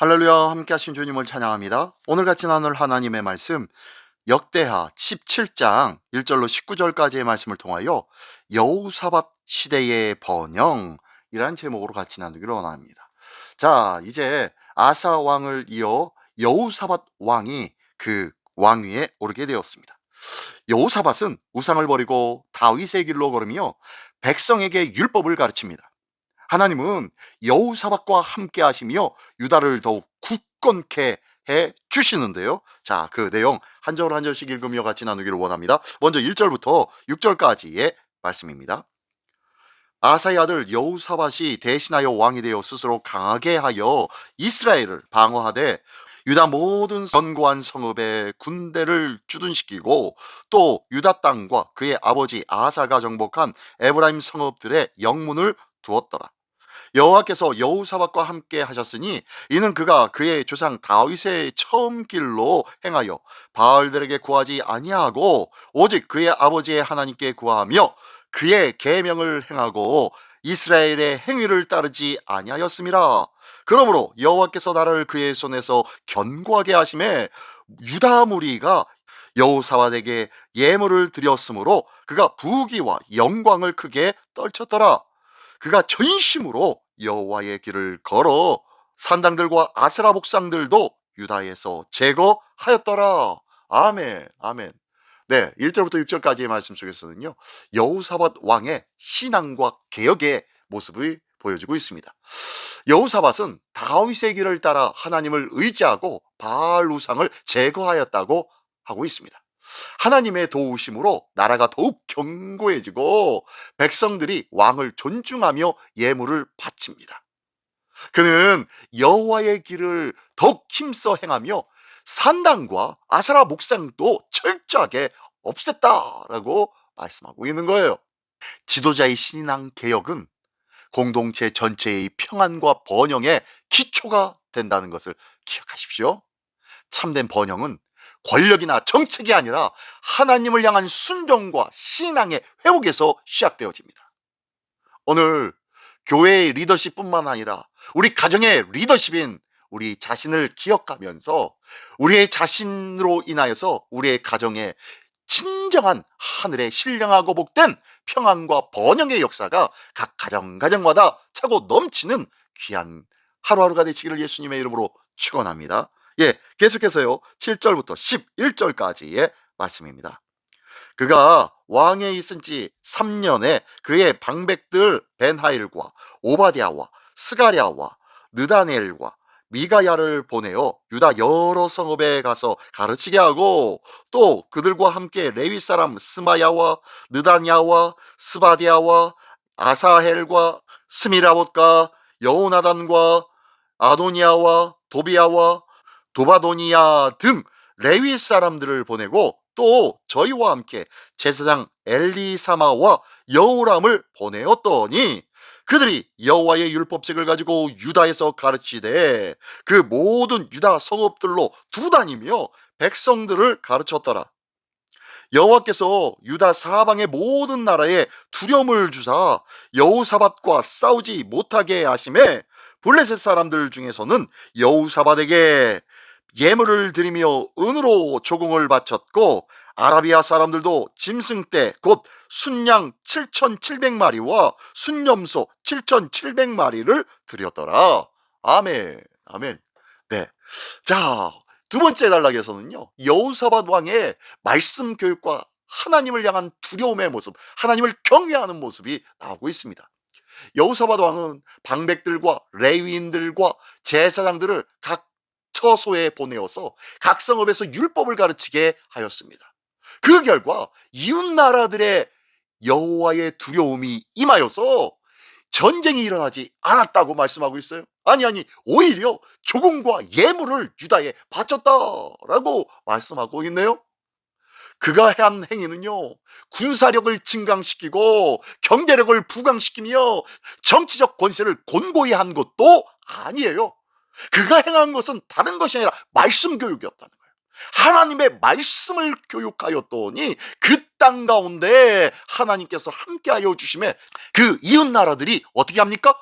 할렐루야, 함께 하신 주님을 찬양합니다. 오늘 같이 나눌 하나님의 말씀 역대하 17장 1절로 19절까지의 말씀을 통하여 여호사밧 시대의 번영이란 제목으로 같이 나누기를 원합니다. 자, 이제 아사 왕을 이어 여호사밧 왕이 그 왕위에 오르게 되었습니다. 여호사밧은 우상을 버리고 다윗의 길로 걸으며 백성에게 율법을 가르칩니다. 하나님은 여호사밧과 함께 하시며 유다를 더욱 굳건케 해 주시는데요. 자, 그 내용 한 절 한 절씩 읽으며 같이 나누기를 원합니다. 먼저 1절부터 6절까지의 말씀입니다. 아사의 아들 여호사밧이 대신하여 왕이 되어 스스로 강하게 하여 이스라엘을 방어하되 유다 모든 견고한 성읍에 군대를 주둔시키고 또 유다 땅과 그의 아버지 아사가 정복한 에브라임 성읍들의 영문을 두었더라. 여호와께서 여호사밧과 함께 하셨으니 이는 그가 그의 조상 다윗의 처음 길로 행하여 바알들에게 구하지 아니하고 오직 그의 아버지의 하나님께 구하며 그의 계명을 행하고 이스라엘의 행위를 따르지 아니하였음이라. 그러므로 여호와께서 나를 그의 손에서 견고하게 하심에 유다 무리가 여호사밧에게 예물을 드렸으므로 그가 부귀와 영광을 크게 떨쳤더라. 그가 전심으로 여호와의 길을 걸어 산당들과 아세라 목상들도 유다에서 제거하였더라. 아멘, 아멘. 네, 1절부터 6절까지의 말씀 속에서는요, 여호사밧 왕의 신앙과 개혁의 모습이 보여지고 있습니다. 여호사밧은 다윗의 길을 따라 하나님을 의지하고 바알 우상을 제거하였다고 하고 있습니다. 하나님의 도우심으로 나라가 더욱 견고해지고 백성들이 왕을 존중하며 예물을 바칩니다. 그는 여호와의 길을 더욱 힘써 행하며 산당과 아세라 목상도 철저하게 없앴다라고 말씀하고 있는 거예요. 지도자의 신앙 개혁은 공동체 전체의 평안과 번영의 기초가 된다는 것을 기억하십시오. 참된 번영은 권력이나 정책이 아니라 하나님을 향한 순종과 신앙의 회복에서 시작되어집니다. 오늘 교회의 리더십뿐만 아니라 우리 가정의 리더십인 우리 자신을 기억하면서 우리의 자신으로 인하여서 우리의 가정에 진정한 하늘의 신령하고 복된 평안과 번영의 역사가 각 가정마다 차고 넘치는 귀한 하루하루가 되시기를 예수님의 이름으로 축원합니다. 예, 계속해서요 7절부터 11절까지의 말씀입니다. 그가 왕에 있은 지 3년에 그의 방백들 벤하일과 오바댜와 스가랴와 느다넬과 미가야를 보내어 유다 여러 성읍에 가서 가르치게 하고 또 그들과 함께 레위 사람 스마야와 느다냐와 스바디아와 아사헬과 스미라봇과 여호나단과 아도니아와 도비아와 도바도니아 등 레위 사람들을 보내고 또 저희와 함께 제사장 엘리사마와 여호람을 보내었더니 그들이 여호와의 율법책을 가지고 유다에서 가르치되 그 모든 유다 성읍들로 두다니며 백성들을 가르쳤더라. 여호와께서 유다 사방의 모든 나라에 두려움을 주사 여호사밧과 싸우지 못하게 하심에 블레셋 사람들 중에서는 여호사밧에게 예물을 드리며 은으로 조공을 바쳤고 아라비아 사람들도 짐승떼 곧 순양 7,700마리와 순염소 7,700마리를 드렸더라. 아멘, 아멘. 네, 자, 두 번째 단락에서는요 여호사밧 왕의 말씀 교육과 하나님을 향한 두려움의 모습, 하나님을 경외하는 모습이 나오고 있습니다. 여호사밧 왕은 방백들과 레위인들과 제사장들을 각 처소에 보내어서 각 성읍에서 율법을 가르치게 하였습니다. 그 결과 이웃 나라들의 여호와의 두려움이 임하여서 전쟁이 일어나지 않았다고 말씀하고 있어요. 아니 오히려 조공과 예물을 유다에 바쳤다라고 말씀하고 있네요. 그가 한 행위는요 군사력을 증강시키고 경제력을 부강시키며 정치적 권세를 곤고히 한 것도 아니에요. 그가 행한 것은 다른 것이 아니라 말씀 교육이었다는 거예요. 하나님의 말씀을 교육하였더니 그 땅 가운데 하나님께서 함께하여 주심에 그 이웃 나라들이 어떻게 합니까?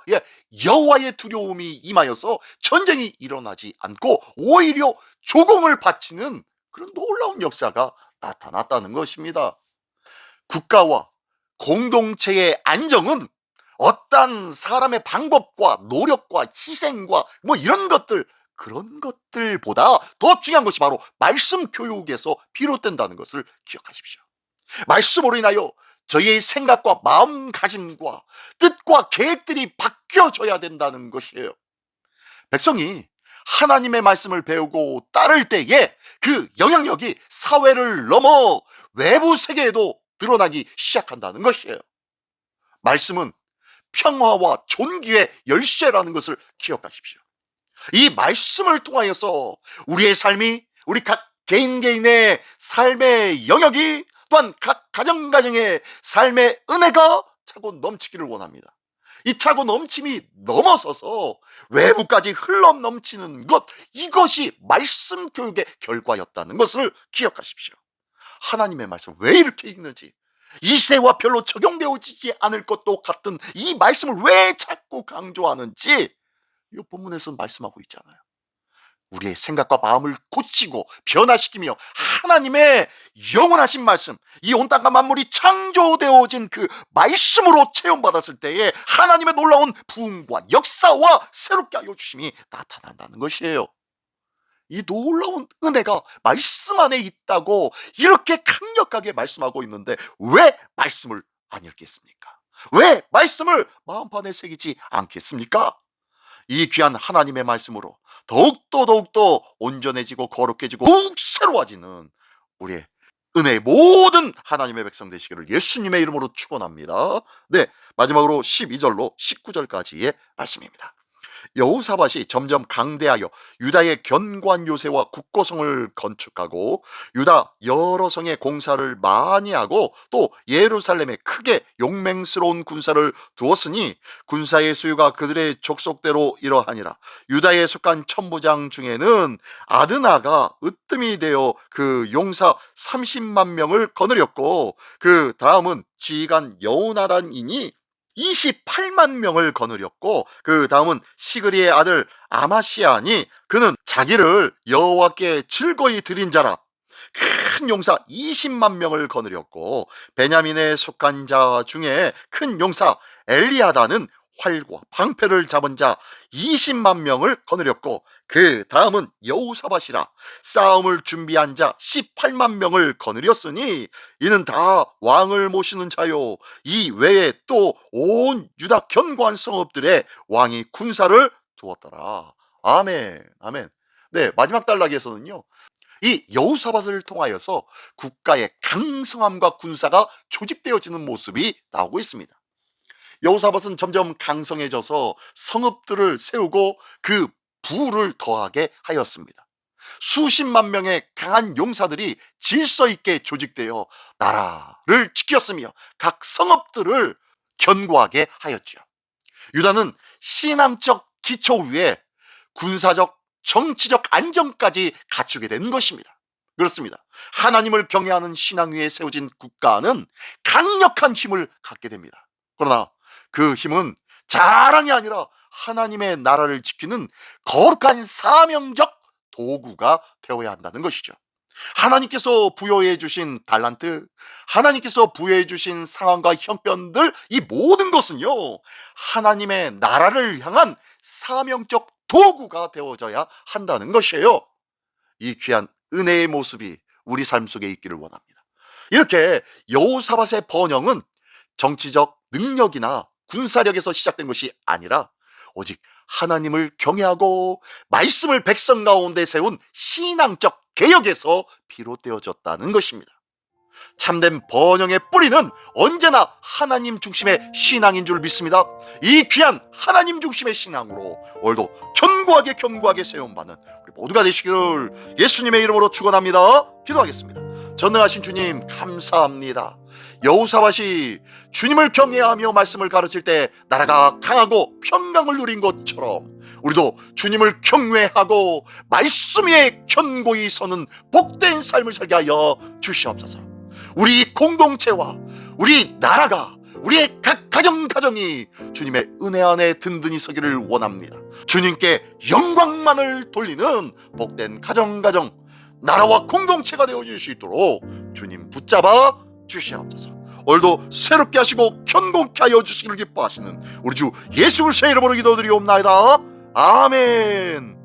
여호와의 두려움이 임하여서 전쟁이 일어나지 않고 오히려 조공을 바치는 그런 놀라운 역사가 나타났다는 것입니다. 국가와 공동체의 안정은 어떤 사람의 방법과 노력과 희생과 이런 것들, 그런 것들보다 더 중요한 것이 바로 말씀 교육에서 비롯된다는 것을 기억하십시오. 말씀으로 인하여 저희의 생각과 마음가짐과 뜻과 계획들이 바뀌어져야 된다는 것이에요. 백성이 하나님의 말씀을 배우고 따를 때에 그 영향력이 사회를 넘어 외부 세계에도 드러나기 시작한다는 것이에요. 말씀은 평화와 존귀의 열쇠라는 것을 기억하십시오. 이 말씀을 통하여서 우리의 삶이, 우리 각 개인의 삶의 영역이, 또한 각 가정의 삶의 은혜가 차고 넘치기를 원합니다. 이 차고 넘침이 넘어서서 외부까지 흘러 넘치는 것, 이것이 말씀 교육의 결과였다는 것을 기억하십시오. 하나님의 말씀 왜 이렇게 읽는지, 이 세와 별로 적용되어지지 않을 것도 같은 이 말씀을 왜 자꾸 강조하는지 이 본문에서 말씀하고 있잖아요. 우리의 생각과 마음을 고치고 변화시키며 하나님의 영원하신 말씀, 이 온 땅과 만물이 창조되어진 그 말씀으로 체험받았을 때에 하나님의 놀라운 부흥과 역사와 새롭게 하여 주심이 나타난다는 것이에요. 이 놀라운 은혜가 말씀 안에 있다고 이렇게 강력하게 말씀하고 있는데 왜 말씀을 안 읽겠습니까? 왜 말씀을 마음판에 새기지 않겠습니까? 이 귀한 하나님의 말씀으로 더욱더 온전해지고 거룩해지고 더욱 새로워지는 우리의 은혜의 모든 하나님의 백성 되시기를 예수님의 이름으로 축원합니다. 네, 마지막으로 12절로 19절까지의 말씀입니다. 여호사밧이 점점 강대하여 유다의 견고한 요새와 국고성을 건축하고 유다 여러 성의 공사를 많이 하고 또 예루살렘에 크게 용맹스러운 군사를 두었으니 군사의 수요가 그들의 족속대로 이러하니라. 유다에 속한 천부장 중에는 아드나가 으뜸이 되어 그 용사 30만 명을 거느렸고 그 다음은 지휘관 여호나단이니 28만 명을 거느렸고 그 다음은 시그리의 아들 아마시아니 그는 자기를 여호와께 즐거이 드린 자라. 큰 용사 20만 명을 거느렸고 베냐민에 속한 자 중에 큰 용사 엘리아다는 활과 방패를 잡은 자 20만 명을 거느렸고 그 다음은 여호사밧이라. 싸움을 준비한 자 18만 명을 거느렸으니 이는 다 왕을 모시는 자요. 이 외에 또 온 유다 견고한 성읍들의 왕이 군사를 두었더라. 아멘, 아멘. 네, 마지막 단락에서는요, 이 여호사밧을 통하여서 국가의 강성함과 군사가 조직되어지는 모습이 나오고 있습니다. 여호사밧은 점점 강성해져서 성읍들을 세우고 그 부를 더하게 하였습니다. 수십만 명의 강한 용사들이 질서 있게 조직되어 나라를 지켰으며 각 성읍들을 견고하게 하였죠. 유다는 신앙적 기초 위에 군사적, 정치적 안정까지 갖추게 된 것입니다. 그렇습니다. 하나님을 경외하는 신앙 위에 세워진 국가는 강력한 힘을 갖게 됩니다. 그러나 그 힘은 자랑이 아니라 하나님의 나라를 지키는 거룩한 사명적 도구가 되어야 한다는 것이죠. 하나님께서 부여해 주신 달란트, 하나님께서 부여해 주신 상황과 형편들, 이 모든 것은요, 하나님의 나라를 향한 사명적 도구가 되어져야 한다는 것이에요. 이 귀한 은혜의 모습이 우리 삶 속에 있기를 원합니다. 이렇게 여호사밧의 번영은 정치적 능력이나 군사력에서 시작된 것이 아니라 오직 하나님을 경외하고 말씀을 백성 가운데 세운 신앙적 개혁에서 비롯되어졌다는 것입니다. 참된 번영의 뿌리는 언제나 하나님 중심의 신앙인 줄 믿습니다. 이 귀한 하나님 중심의 신앙으로 오늘도 견고하게 세움받는 우리 모두가 되시기를 예수님의 이름으로 축원합니다. 기도하겠습니다. 전능하신 주님 감사합니다. 여호사밧이 주님을 경외하며 말씀을 가르칠 때 나라가 강하고 평강을 누린 것처럼 우리도 주님을 경외하고 말씀 위에 견고히 서는 복된 삶을 살게 하여 주시옵소서. 우리 공동체와 우리 나라가, 우리의 각 가정이 주님의 은혜 안에 든든히 서기를 원합니다. 주님께 영광만을 돌리는 복된 가정, 나라와 공동체가 되어줄 수 있도록 주님 붙잡아 주시옵소서. 오늘도 새롭게 하시고 견고케 하여 주시기를 기뻐하시는 우리 주 예수 그리스도의 이름으로 기도드리옵나이다. 아멘.